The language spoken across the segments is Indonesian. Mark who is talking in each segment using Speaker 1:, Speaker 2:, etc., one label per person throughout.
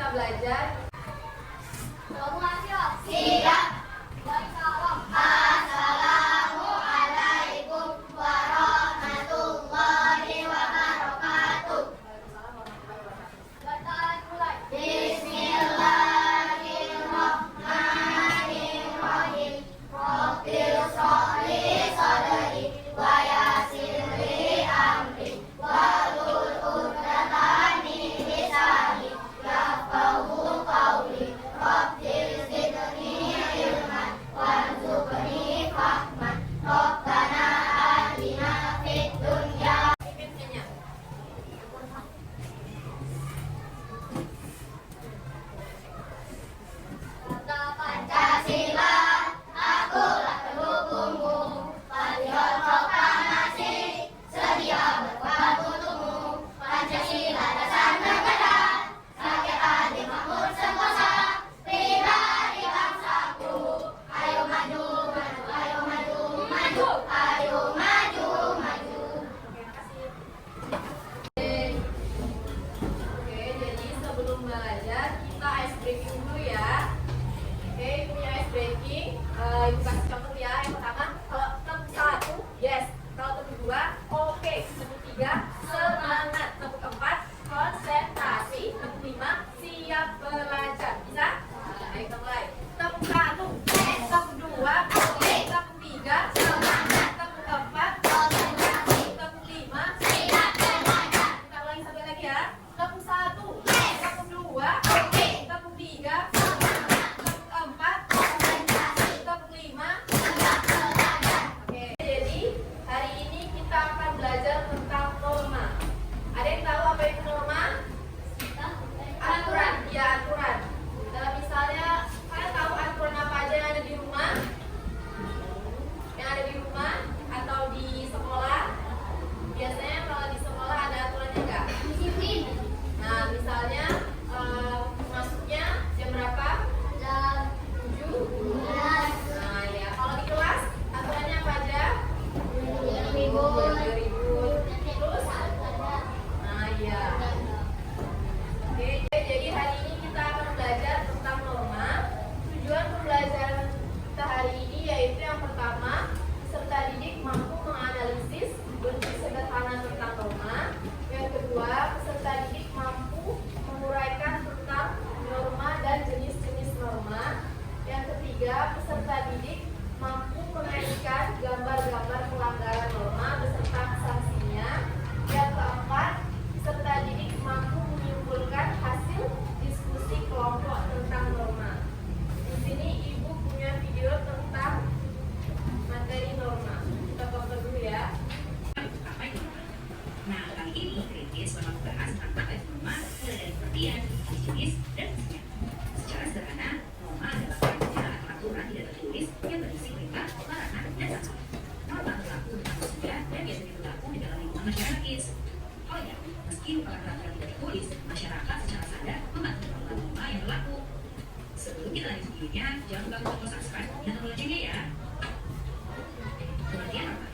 Speaker 1: belajar.
Speaker 2: Siap. Assalamualaikum warahmatullahi wabarakatuh. Bismillahirrahmanirrahim. Rabbil sholli sadri wa yassir li amri wahlul 'uqdatam min lisani yafqahu qawli. Rabbil zidni ilman warzuqni fahman. Rabbana atina fid dunya. Pancasila, akulah pendukungmu. Patriot proklamasi, sedia berkorban untukmu. Pancasila dasar negara, rakyat adil makmur sentosa, pribadi bangsaku. Ayo maju, maju, ayo maju, maju, ayo maju, maju.
Speaker 1: Oke, jadi sebelum belajar kita ice breaking dulu ya. Oke, punya ice breaking. Ibu kasih contoh ya. Yang pertama, kalau tepuk 1, yes. Kalau tepuk 2, oke. Tepuk 3, semangat. Tepuk 4, konsentrasi. Tepuk 5, siap belajar. Bisa? Ayo kita mulai. Tepuk 1, tepuk 2, tepuk 3, semangat. Tepuk 4, konsentrasi. Tepuk 5,
Speaker 2: Siap belajar.
Speaker 1: kita ulangi sampai lagi ya. Tepuk 1, tepuk 2, tepuk 3, tepuk 4, tepuk 5.
Speaker 2: Siap belajar.
Speaker 1: Oke, jadi hari ini kita akan belajar tentang norma. Ada yang tahu apa itu norma? Aturan, ya aturan. Dalam misalnya, kalian tahu aturan apa aja yang ada di rumah? Yang ada di rumah atau di sekolah? Biasanya kalau di sekolah ada aturannya nggak?
Speaker 2: Disiplin.
Speaker 1: Nah, misalnya masuknya jam berapa?
Speaker 2: Jam
Speaker 1: 7.
Speaker 2: 12.
Speaker 1: Nah, ya. Kalau di kelas aturannya apa aja?
Speaker 2: Ribut.
Speaker 1: Ribut. Terus? Nah, iya. Oke, jadi hari ini kita akan belajar tentang norma. Tujuan pembelajaran kita hari ini yaitu yang pertama, peserta didik mampu menganalisis bentuk sederhana tentang norma. Yang kedua, peserta didik mampu menguraikan tentang norma dan jenis-jenis norma. Yang ketiga, peserta didik mampu mengaitkan gambar-gambar pelanggaran norma beserta sanksinya. Yang keempat, peserta didik mampu menyimpulkan hasil diskusi kelompok tentang norma. Di sini ibu punya video tentang materi norma. Kita tonton dulu ya.
Speaker 3: Apa itu norma? Nah, kali ini Kritis bakal membahas tentang apa itu norma, mulai dari pengertian, jenis, dan fungsinya. Secara sederhana, norma adalah peraturan atau aturan tidak tertulis yang berisi perintah, larangan, dan sanksi. Norma berlaku untuk manusia dan biasanya berlaku di dalam lingkungan masyarakat. Oh ya, meski merupakan peraturan tidak tertulis, masyarakat secara sadar mematuhi norma-norma yang berlaku. Sebelum kita lanjut videonya, jangan lupa untuk subscribe dan tombol loncengnya ya. Pengertian norma.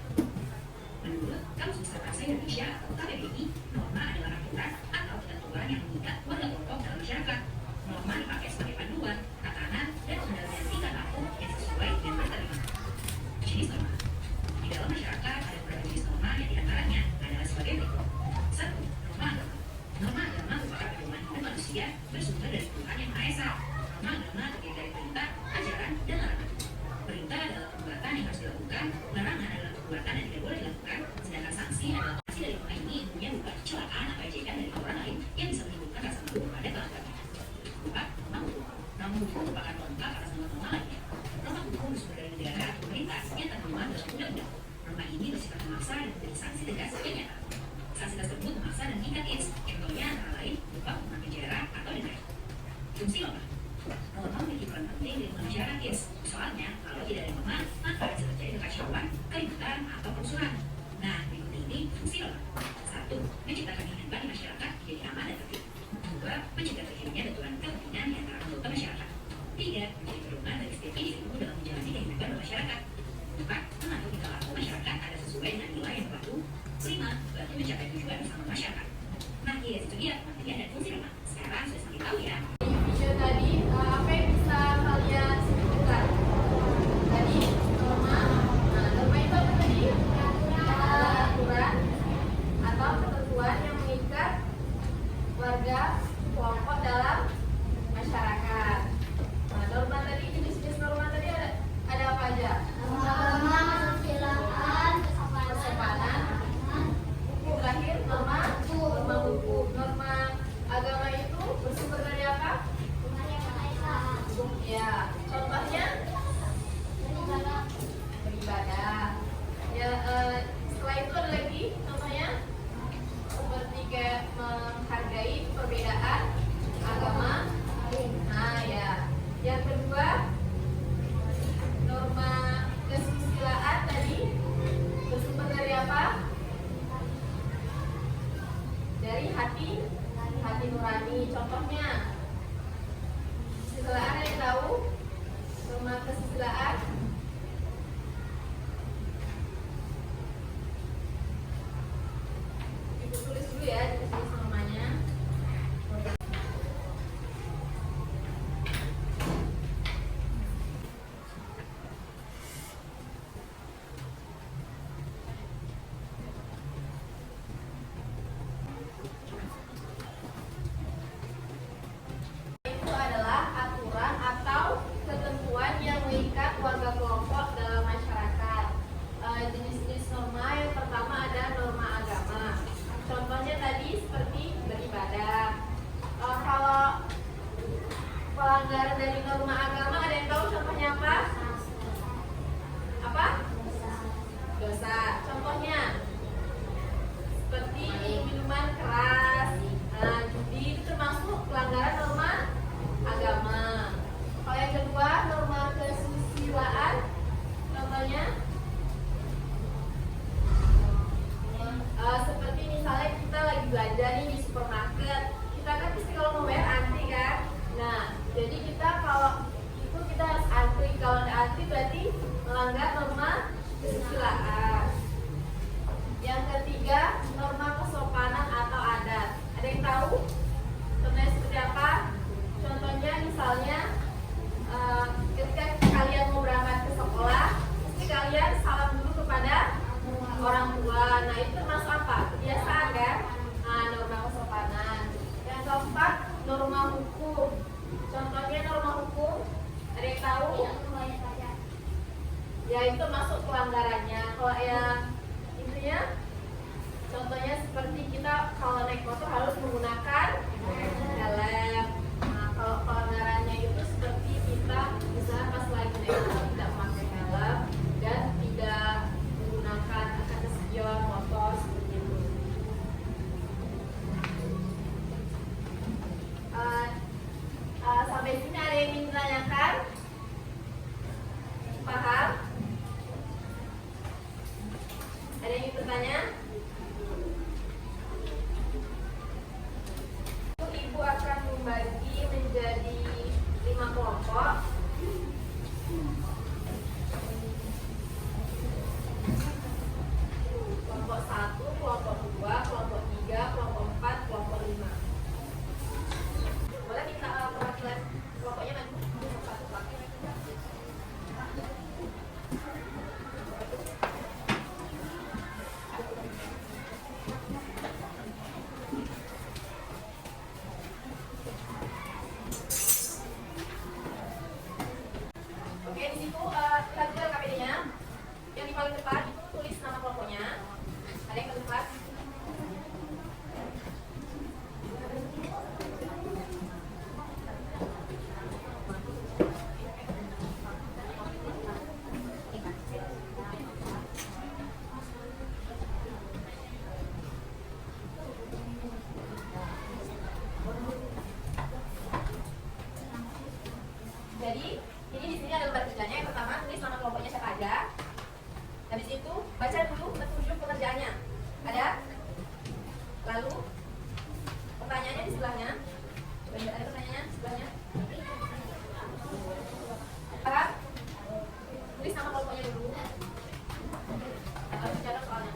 Speaker 3: Menurut Kamus Besar Bahasa Indonesia atau KBBI, norma adalah aturan atau ketentuan yang mengikat warga kelompok dalam masyarakat. Norma dipakai sebagai panduan, tatanan, dan pengendalian tingkah laku yang sesuai dengan masa depan. Jenis norma. Di dalam masyarakat ada beberapa jenis norma yang diantaranya adalah sebagai berikut. 1. Norma agama. Norma agama merupakan pedoman hidup manusia bersumber dari Tuhan Yang Maha Esa. Norma agama terdiri dari perintah, ajaran, dan larangan. Perintah adalah perbuatan yang harus dilakukan, larangan adalah perbuatan yang tidak boleh dilakukan, sedangkan sanksi adalah sanksi dari norma ini umumnya berupa kecelakaan atau ejekan dari orang lain yang bisa menimbulkan rasa malu kepada pelanggarnya. 4. Norma hukum. Norma hukum merupakan pelengkap atas norma-norma lainnya. Norma hukum bersumber dari negara atau pemerintah yang tertuang dalam undang-undang. Norma ini bersifat memaksa dan memberi sanksi tegas yang nyata. Sanksi tersebut memaksa dan mengikat. Contohnya antara lain berupa hukuman penjara atau denda. Fungsi norma. Norma memiliki peran penting di lingkungan masyarakat. Soalnya, kalau tidak ada norma, maka bisa terjadi kekacauan, keributan, atau kerusuhan. Nah, berikut ini fungsi norma. 1. Menciptakan kehidupan di masyarakat jadi aman dan tertib. 2. Mencegah terjadinya benturan kepentingan di antara anggota masyarakat. 3. Menjadi pedoman bagi setiap individu dalam menjalani kehidupan bermasyarakat. 4. Mengatur tingkah laku masyarakat ada sesuai dengan nilai yang berlaku. 5. Bantu mencapai tujuan bersama masyarakat. Nah, itu dia pengertian dan fungsi norma. Sekarang sudah semakin tahu ya.
Speaker 1: warga kelompok dalam masyarakat. Nah, norma tadi, jenis-jenis norma tadi ada apa aja?
Speaker 2: Agama, kesusilaan,
Speaker 1: Kesopanan, hukum lahir, norma hukum. Norma agama itu bersumber dari apa? Ya, contohnya beribadah. Ya, setelah itu ada lagi contohnya seperti kayak menghargai perbedaan agama. Nah, ya. Yang kedua, norma kesusilaan tadi bersumber dari apa? Dari hati nurani. Contohnya, kesusilaan ada yang tahu? Norma kesusilaan. Ibu tulis dulu ya, ditulis namanya. Itu adalah aturan atau ketentuan yang mengikat warga kelompok dalam masyarakat. Jenis-jenis norma yang pertama ada norma agama. Contohnya tadi seperti beribadah. Kalau pelanggaran dari norma agama ada yang tahu contohnya apa? Apa? Dosa. Contohnya seperti minuman keras. Nah, judi itu termasuk pelanggaran norma agama. Kalau yang kedua norma kesusilaan, contohnya seperti misalnya kita lagi belanja nih di supermarket, kita kan pasti kalau mau bayar antri kan. Nah, jadi kita kalau itu kita harus antri. Kalau ada antri berarti melanggar norma kesusilaan. Yang ketiga norma kesopanan atau adat. Ada yang tahu? Contohnya seperti apa? Contohnya misalnya ketika kalian mau berangkat ke sekolah, pasti kalian salam dulu kepada orang tua. Nah, itu termasuk apa? Kebiasaan kan? Nah, norma kesopanan. Yang keempat, norma hukum. Contohnya norma hukum, ada yang tahu? Ya, itu masuk pelanggarannya. Kalau yang intinya, contohnya seperti kita kalau naik motor harus menggunakan helm. Nah, kalau pelanggarannya itu seperti kita misalnya pas lagi naik motor tidak memakai helm dan tidak menggunakan spion motor seperti itu. Sampai sini ada yang ingin ditanyakan? Paham? Ada yang ingin bertanya? Ibu akan membagi menjadi 5 kelompok. Kelompok 1, kelompok 2, kelompok 3, kelompok 4, kelompok 5. Boleh minta perwakilan kelompoknya nanti? Oke, di situ kita juga KPD-nya. Yang di paling depan itu tulis nama kelompoknya. Ada yang ke depan? Jadi, ini di sini ada lembar kerjanya. Yang pertama, tulis nama kelompoknya siapa aja. Habis itu, baca dulu petunjuk pekerjaannya. Ada? Lalu, pertanyaannya di sebelahnya. Ada pertanyaannya di sebelahnya. Paham? Tulis nama kelompoknya dulu. Harus catat soalnya.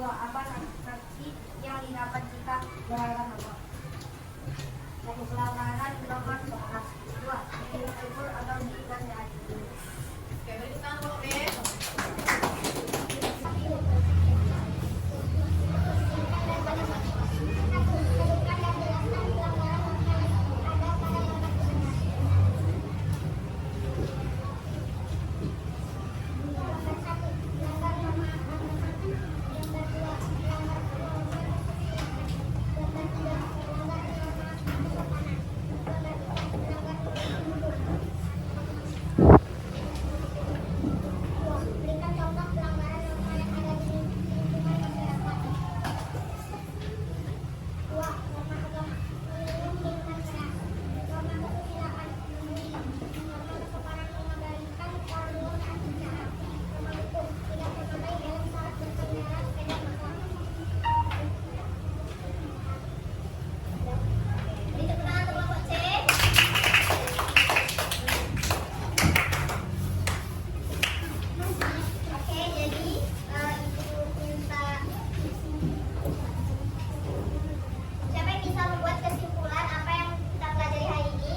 Speaker 2: Apa sanksi yang didapat jika berhalangan apa? 1. Pelanggaran dilakukan seorang. 2. Dipukul atau diikat seadil.
Speaker 1: Oke, beri tangan dulu deh.
Speaker 2: Berikan contoh pelanggaran norma yang ada di lingkungan masyarakat. 2. Norma agama minum minuman keras. Norma kesusilaan membeli. Norma kesopanan mengabaikan koordinasi bicara. Norma hukum tidak memakai helm saat berkendara sepeda motor. Beri tepuk tangan untuk kelompok C. Oke, jadi Ibu minta siapa yang bisa membuat kesimpulan apa yang kita pelajari hari ini?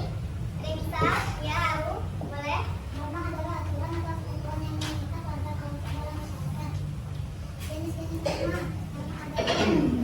Speaker 2: Ada yang bisa? Ya, Aru, boleh? Norma adalah aturan atau ketentuan yang mengikat pada kaum dalam masyarakat. Jenis-jenis norma adalah